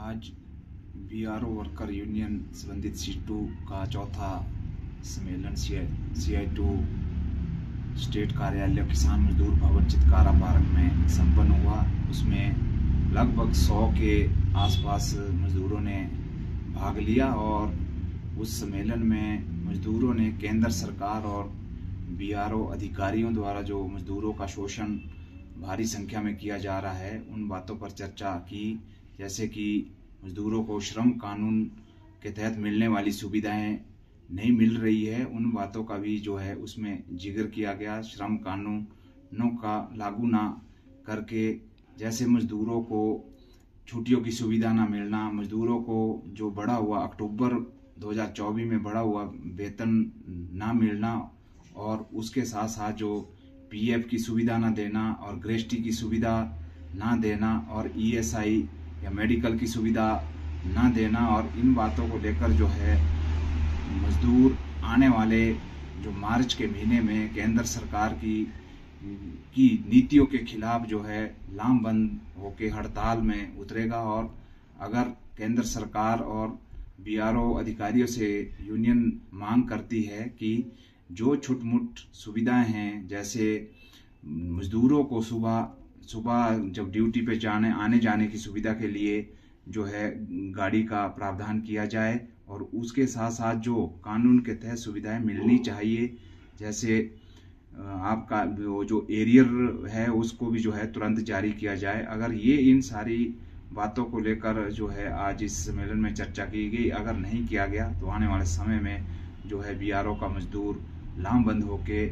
आज BRO worker union संबंधित situ का चौथा सम्मेलन CI2 स्टेट कार्यालय किसान मजदूर भवन चितकारा पार्क में संपन्न हुआ। उसमें लगभग 100 के आसपास मजदूरों ने भाग लिया और उस सम्मेलन में मजदूरों ने केंद्र सरकार और बीआरओ अधिकारियों द्वारा जो मजदूरों का शोषण भारी संख्या में किया जा रहा है उन बातों पर चर्चा की, जैसे कि मजदूरों को श्रम कानून के तहत मिलने वाली सुविधाएं नहीं मिल रही है, उन बातों का भी जो है उसमें जिक्र किया गया। श्रम कानूनों का लागू ना करके जैसे मजदूरों को छुट्टियों की सुविधा ना मिलना, मजदूरों को जो बढ़ा हुआ अक्टूबर 2024 में बढ़ा हुआ वेतन ना मिलना और उसके साथ साथ जो PF की सुविधा ना देना और ग्रेस्टी की सुविधा ना देना और ESI या मेडिकल की सुविधा ना देना, और इन बातों को लेकर जो है मजदूर आने वाले जो मार्च के महीने में केंद्र सरकार की नीतियों के खिलाफ जो है लामबंद होकर हड़ताल में उतरेगा। और अगर केंद्र सरकार और बीआरओ अधिकारियों से यूनियन मांग करती है कि जो छुटमुट सुविधाएं हैं, जैसे मजदूरों को सुबह जब ड्यूटी पे आने जाने की सुविधा के लिए जो है गाड़ी का प्रावधान किया जाए और उसके साथ साथ जो कानून के तहत सुविधाएं मिलनी चाहिए, जैसे आपका वो जो एरियर है उसको भी जो है तुरंत जारी किया जाए। अगर ये इन सारी बातों को लेकर जो है आज इस सम्मेलन में चर्चा की गई, अगर नहीं किया गया तो आने वाले समय में जो है बीआरओ का मजदूर लामबंद होके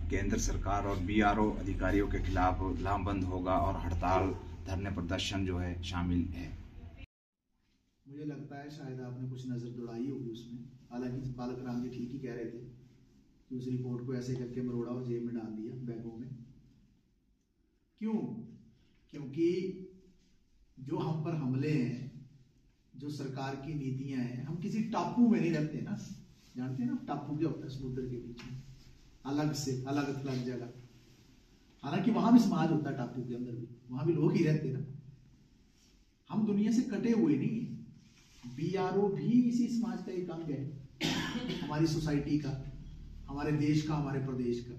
केंद्र सरकार और बीआरओ अधिकारियों के खिलाफ लामबंद होगा और हड़ताल धरने प्रदर्शन जो है शामिल है। मुझे लगता है शायद आपने कुछ नजर दौड़ाई होगी उसमें। हालांकि बालक राम जी ठीक ही कह रहे थे कि उस रिपोर्ट को ऐसे करके मरोड़ा और जेब में डाल दिया बैगों में। क्यों? क्योंकि जो हम पर हमले हैं, जो सरकार की नीतियां हैं, हम किसी टापू में नहीं रहते ना। जानते हैं ना टापू क्या होता है? समुद्र के बीच में अलग से अलग जगह। हालांकि वहां भी समाज होता है, टापू के अंदर भी वहां भी लोग ही रहते ना। हम दुनिया से कटे हुए नहीं है। बीआरओ भी इसी समाज का एक अंग है, हमारी सोसाइटी का, हमारे देश का, हमारे प्रदेश का।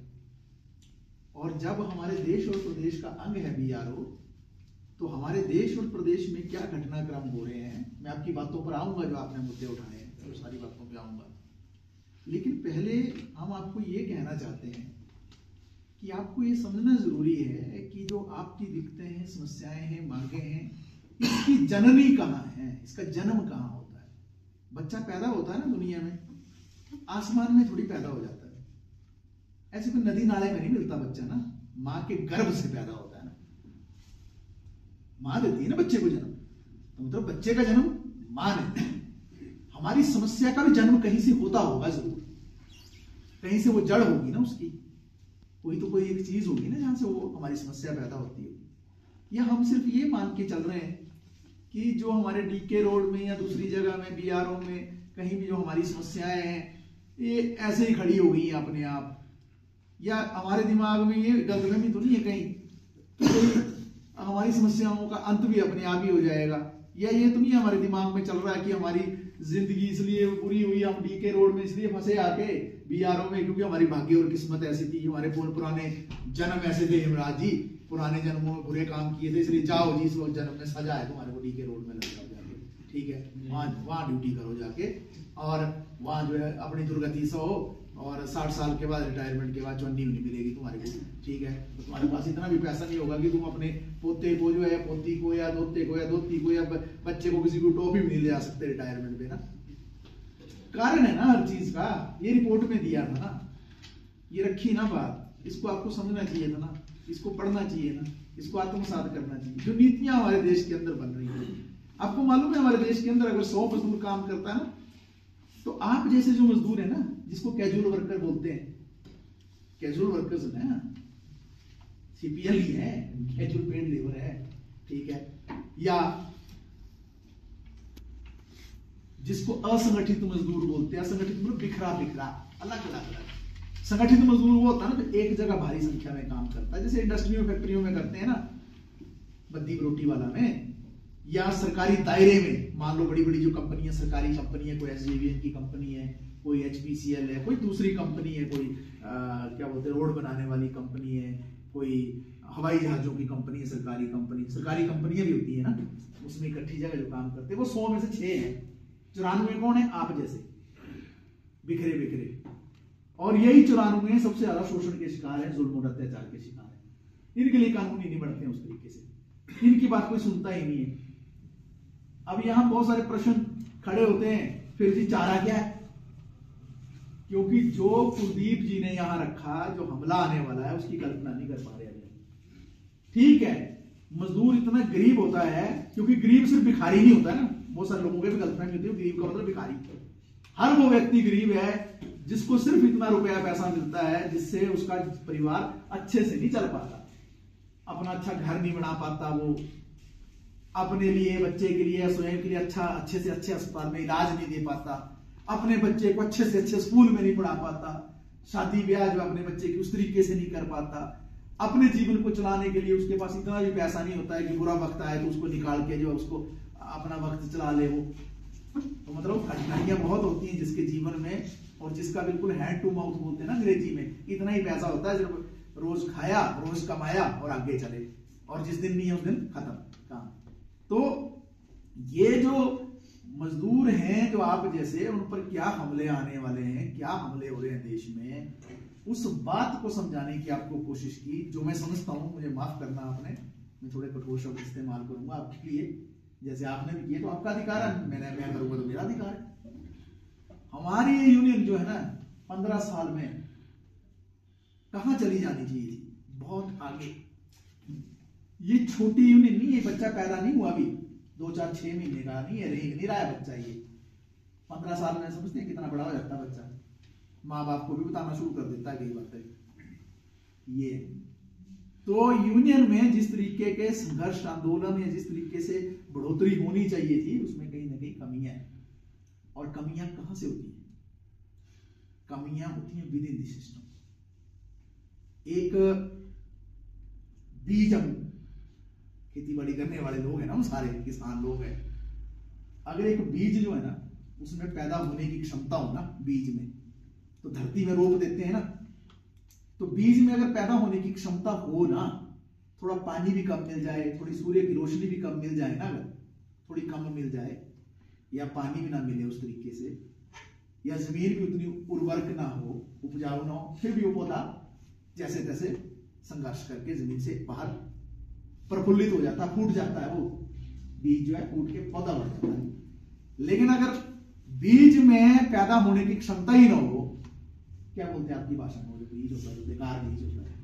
और जब हमारे देश और प्रदेश का अंग है बीआरओ, तो हमारे देश और प्रदेश में क्या घटनाक्रम हो रहे हैं, मैं आपकी बातों पर आऊंगा जो आपने मुद्दे उठाए हैं, तो सारी बातों पे आऊंगा। लेकिन पहले हम आपको ये कहना चाहते हैं कि आपको ये समझना जरूरी है कि जो आपकी दिक्कतें हैं, समस्याएं हैं, मांगे हैं, इसकी जननी कहाँ है, इसका जन्म कहाँ होता है। बच्चा पैदा होता है ना दुनिया में, आसमान में थोड़ी पैदा हो जाता है। ऐसे कोई नदी नाले में नहीं मिलता बच्चा ना, माँ के गर्भ से पैदा होता है ना। माँ देती है ना बच्चे को जन्म, तो मतलब बच्चे का जन्म माँ देती है। हमारी समस्या का भी जन्म कहीं से होता होगा जरूर, कहीं से वो जड़ होगी ना उसकी, कोई तो कोई एक चीज होगी ना जहां से वो हमारी समस्या पैदा होती होगी। या हम सिर्फ ये मान के चल रहे हैं कि जो हमारे DK रोड में या दूसरी जगह में बीआरओ में कहीं भी जो हमारी समस्याएं हैं ये ऐसे ही खड़ी हो गई हैं अपने आप, या हमारे दिमाग में ये गलतफहमी तो नहीं है कहीं तो हमारी समस्याओं का अंत भी अपने आप ही हो जाएगा, या ये तो नहीं हमारे दिमाग में चल रहा है कि हमारी जिंदगी इसलिए बुरी हुई, हम DK रोड में इसलिए फंसे आके बीआरओ में क्योंकि हमारी भाग्य और किस्मत ऐसी थी, हमारे पुराने जन्म ऐसे थे, हिमराज जी पुराने जन्मों में बुरे काम किए थे, इसलिए जाओ जी इस वक्त जन्म में सजा है तुम्हारे को, DK रोड में लग जाओ जाके, ठीक है, वहां ड्यूटी करो जाके, और वहां जो है अपनी दुर्गति से हो, और 60 साल के बाद रिटायरमेंट के बाद चुन्नी नहीं मिलेगी तुम्हारे को, ठीक है। तो तुम्हारे पास इतना भी पैसा नहीं होगा कि तुम अपने पोते को जो है, पोती को या दोते को या दोती को या बच्चे को किसी को टॉफी भी नहीं ले जा सकते रिटायरमेंट पे ना। कारण है ना हर चीज का, ये रिपोर्ट में दिया था ना, ये रखी ना बात, इसको आपको समझना चाहिए था ना, इसको पढ़ना चाहिए ना, इसको आत्मसात करना चाहिए। जो नीतियां हमारे देश के अंदर बन रही है, आपको मालूम है हमारे देश के अंदर अगर 100 मजदूर काम करता है ना, तो आप जैसे जो मजदूर है ना, जिसको कैजुअल वर्कर बोलते हैं, कैजुअल वर्कर्स है ना, CPL ही है, कैजुअल पेड लेबर है, ठीक है, या जिसको असंगठित मजदूर बोलते हैं। असंगठित मतलब बिखरा अलग अलग। संगठित मजदूर वो होता है ना जो एक जगह भारी संख्या में काम करता है, जैसे इंडस्ट्री में फैक्ट्रियों में करते हैं ना, बद्दी रोटी वाला में, या सरकारी दायरे में, मान लो बड़ी बड़ी जो कंपनियां, सरकारी कंपनी है, कोई SJVN की कंपनी है, कोई HPCL है, कोई दूसरी कंपनी है, कोई क्या बोलते हैं रोड बनाने वाली कंपनी है, कोई हवाई जहाजों की कंपनी है, सरकारी कंपनियां भी होती है ना, उसमें इकट्ठी जगह जो काम करते हैं, वो 100 में से 6 हैं। 94 कौन है? आप जैसे बिखरे बिखरे। और यही 94 सबसे ज्यादा शोषण के शिकार है, जुल्म और अत्याचार के शिकार है। इनके लिए कानून ही नहीं बढ़ते हैं उस तरीके से, इनकी बात कोई सुनता ही नहीं है। अब यहां बहुत सारे प्रश्न खड़े होते हैं, फिर जी चारा क्या है? क्योंकि जो कुलदीप जी ने यहां रखा, जो हमला आने वाला है, उसकी कल्पना नहीं कर पा रहे अभी। ठीक है, मजदूर इतना गरीब होता है, क्योंकि गरीब सिर्फ भिखारी नहीं होता है ना, बहुत सारे लोगों के भी कल्पना नहीं होती, गरीब का मतलब भिखारी। हर वो व्यक्ति गरीब है जिसको सिर्फ इतना रुपया पैसा मिलता है जिससे उसका परिवार अच्छे से नहीं चल पाता, अपना अच्छा घर नहीं बना पाता, वो अपने लिए, बच्चे के लिए, स्वयं के लिए अच्छे से अच्छे अस्पताल में इलाज नहीं दे पाता, अपने बच्चे को अच्छे से अच्छे स्कूल में नहीं पढ़ा पाता, शादी ब्याह जो अपने बच्चे की उस तरीके से नहीं कर पाता, अपने जीवन को चलाने के लिए उसके पास इतना भी पैसा नहीं होता है कि बुरा वक्त आए तो उसको निकाल के जो उसको अपना वक्त चला ले वो। तो मतलब कठिनाइयां बहुत होती हैं जिसके जीवन में, और जिसका बिल्कुल हैंड टू माउथ बोलते हैं ना अंग्रेजी में, इतना ही पैसा होता है, सिर्फ रोज खाया, रोज कमाया और आगे चले, और जिस दिन नहीं है उस दिन खत्म काम। तो ये जो मजदूर हैं जो आप जैसे, उन पर क्या हमले आने वाले हैं, क्या हमले हो रहे हैं देश में, उस बात को समझाने की आपको कोशिश की, जो मैं समझता हूं, मुझे माफ करना आपने, मैं थोड़े कठोर शब्द इस्तेमाल करूंगा आपके लिए, जैसे आपने भी किए तो आपका अधिकार है, मैं करूंगा तो मेरा अधिकार है। हमारी ये यूनियन जो है ना 15 साल में कहां चली जानी चाहिए थी, बहुत आगे। ये छोटी यूनियन नहीं, ये बच्चा पैदा नहीं हुआ अभी 2, 4, 6 महीने का नहीं है, नहीं रहा है बच्चा, ये 15 साल में समझते हैं कितना बड़ा हो जाता है बच्चा, माँ बाप को भी बताना शुरू कर देता है कई बातें। ये तो यूनियन में जिस तरीके के संघर्ष आंदोलन या जिस तरीके से बढ़ोतरी होनी चाहिए थी, उसमें कहीं ना कहीं कमियां हैं। और कमियां कहां से होती हैं? कमियां होती हैं विद इन द सिस्टम। एक बीज, हम खेती बाड़ी करने वाले लोग हैं ना, हम सारे किसान लोग हैं, अगर एक बीज जो है ना उसमें पैदा होने की क्षमता हो ना बीज में, तो धरती में रोप देते हैं ना, तो बीज में अगर पैदा होने की क्षमता हो ना, थोड़ा पानी भी कम मिल जाए, थोड़ी सूर्य की रोशनी भी कम मिल जाए ना, अगर थोड़ी कम मिल जाए या पानी भी ना मिले उस तरीके से, या जमीन भी उतनी उर्वरक ना हो, उपजाऊ ना हो, फिर भी वो पौधा जैसे तैसे संघर्ष करके जमीन से बाहर प्रफुल्लित हो जाता है, फूट जाता है, वो बीज जो है फूट के पौधा बन जाता है। लेकिन अगर बीज में पैदा होने की क्षमता ही ना हो, क्या बोलते हैं आपकी भाषा में, बीज होता है बेकार बीज होता है,